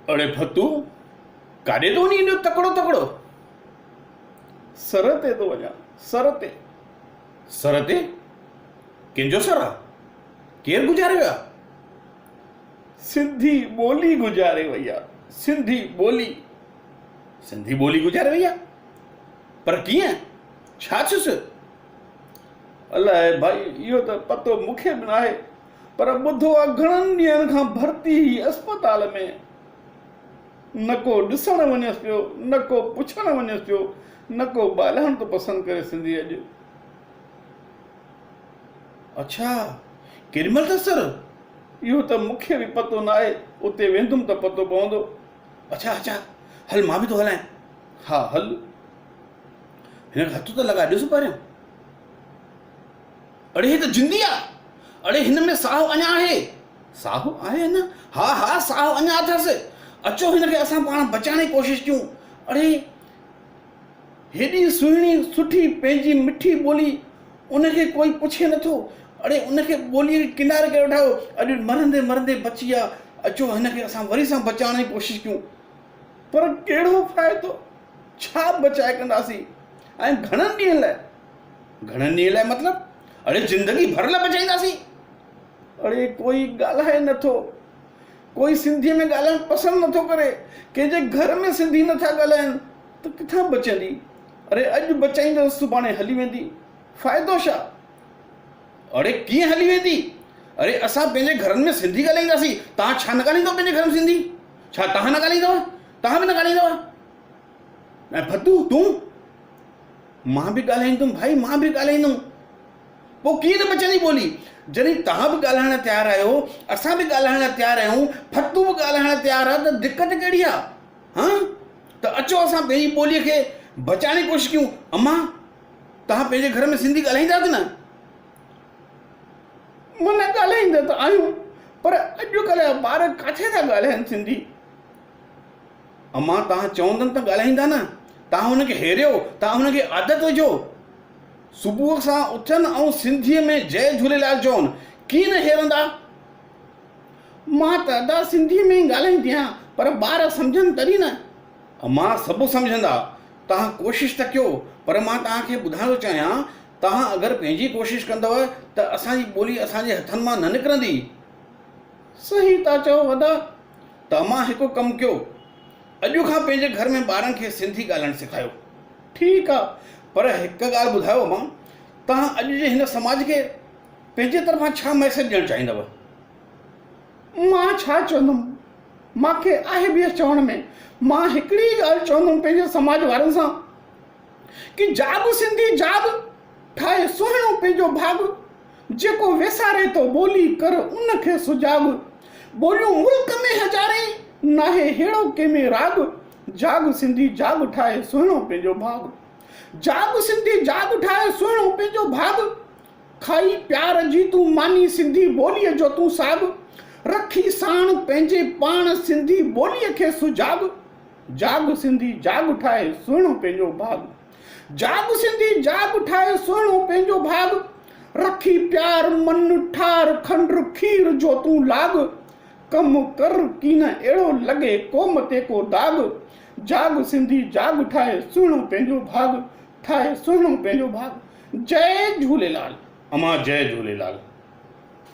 अड़े फतू काॾे थो वञी एॾो तकिड़ो तकिड़ो? सर ते थो वञा, सर ते। सर ते? कंहिंजो सर आहे? केरु गुज़ारे वियो आहे? सिंधी ॿोली गुज़ारे वई आहे, सिंधी ॿोली। सिंधी ॿोली गुज़ारे वई आहे? पर कीअं? छा थियुसि? अलाए भाई, इहो त पतो मूंखे बि न आहे, पर ॿुधो आहे घणनि ॾींहंनि खां भर्ती ही अस्पताल में। न को ॾिसणु वञेसि पियो, न को पुछणु वञेसि पियो, न को ॻाल्हाइण थो पसंदि करे सिंधी अॼु। अच्छा, केॾीमहिल अथसि सर? इहो त मूंखे बि पतो न आहे, उते वेंदुमि त पतो पवंदो। अच्छा अच्छा, हल मां बि थो हलायां। हा हल। हिन खे हथ त लॻाए ॾिस पहिरियों। अड़े ही त जिंदी आहे। अड़े हिन में साहु अञा आहे। साहु आहे अञा? हा हा, साहु अञा अथसि। अचो हिनखे असां पाण बचाइण जी कोशिशि कयूं। अड़े हेॾी सुहिणी सुठी पंहिंजी मिठी ॿोली, उनखे कोई पुछे नथो। अड़े उनखे ॿोलीअ खे किनारे करे वेठायो, अॼु मरंदे मरंदे बची आहे। अचो हिनखे असां वरी सां बचाइण जी कोशिशि कयूं। पर कहिड़ो फ़ाइदो? छा बचाए कंदासीं? ऐं घणनि ॾींहंनि लाइ? घणनि ॾींहंनि लाइ मतिलबु? अड़े ज़िंदगी भर लाइ बचाईंदासीं। अड़े कोई ॻाल्हाए नथो, कोई सिंधीअ में ॻाल्हाइणु पसंदि नथो करे, कंहिंजे घर में सिंधी नथा ॻाल्हाइनि त किथां बचंदी? अड़े अॼु बचाईंदसि, सुभाणे हली वेंदी, फ़ाइदो छा? अड़े कीअं हली वेंदी? अड़े असां पंहिंजे घरनि में सिंधी ॻाल्हाईंदासीं। तव्हां छा न ॻाल्हाईंदव पंहिंजे घर में सिंधी? छा तव्हां न ॻाल्हाईंदव? तव्हां बि न ॻाल्हाईंदव? ऐं फतू तूं? मां बि ॻाल्हाईंदुमि भाई, मां बि ॻाल्हाईंदुमि। पोइ कीअं न बचंदी ॿोली? जॾहिं तव्हां बि ॻाल्हाइण लाइ तयारु आहियो, असां बि ॻाल्हाइण लाइ तयारु आहियूं, फतू बि ॻाल्हाइण लाइ तयारु आहे, त दिक़त कहिड़ी आहे? हा, त अचो असां पंहिंजी ॿोलीअ खे बचाइण जी कोशिशि कयूं। अम्मा, तव्हां पंहिंजे घर में सिंधी ॻाल्हाईंदा की न? मन ॻाल्हाईंदा त आहियूं, पर अॼुकल्ह जा ॿार किथे था ॻाल्हाइनि सिंधी? अम्मा, तव्हां चवंदमि त ॻाल्हाईंदा न। तव्हां हुनखे हेरियो, तव्हां हुनखे आदत विझो। सुबुह सां उथनि ऐं सिंधीअ में जय झूलेलाल चवनि। कीअं न हेरंदा? मां त अदा सिंधीअ में ई ॻाल्हाईंदी आहियां, पर ॿार सम्झनि तॾहिं न। अम्मा, सभु सम्झंदा। तव्हां कोशिशि त कयो, पर मां तव्हांखे ॿुधाइणो चाहियां, तव्हां अगरि पंहिंजी कोशिशि कंदव त असांजी ॿोली असांजे हथनि मां न निकिरंदी। सही था चओ वॾा। त अम्मा, हिकु कमु कयो, अॼु खां पंहिंजे घर में ॿारनि खे सिंधी ॻाल्हाइणु सेखारियो। ठीकु आहे, पर हिकु ॻाल्हि ॿुधायो अम्मा, तव्हां अॼु जे हिन समाज खे पंहिंजे तरफ़ां छा मैसेज ॾियणु चाहींदव? मां छा चवंदुमि? मूंखे आहे बि चवण में। मां हिकिड़ी ॻाल्हि चवंदुमि पंहिंजे समाज वारनि सां, कि जाग सिंधी जाग, ठाहे सुहिणो पंहिंजो भाग, जेको वेसारे थो ॿोली कर उनखे सुजाग। ॿोलियूं मुल्क में हज़ारे, नाहे हेड़ो कंहिंमें राग, जाग सिंधी जाग, ठाहे सुहिणो पंहिंजो भाग। जाग सिंधी जाग, ठाहे सुहिणो पंहिंजो भाग, खाई प्यार जी तूं मानी सिंधी ॿोलीअ जो तूं साग, रखी साण पंहिंजे पाण सिंधी ॿोलीअ खे सुजाग। जाग सिंधी जाग, ठाहे सुहिणो पंहिंजो भाग। जाग सिंधी जाग, ठाहे सुहिणो पंहिंजो भाग, रखी प्यार मन ठार खंड खीर जो तूं लाग, कम कर की न अहिड़ो लॻे क़ौम ते को दाग। जाग सिंधी जाग, ठाहे सुहिणो पंहिंजो भाग, ठाहे सुहिणो पंहिंजो भाग। जय झूलेलाल। अम्मा, जय झूलेलाल।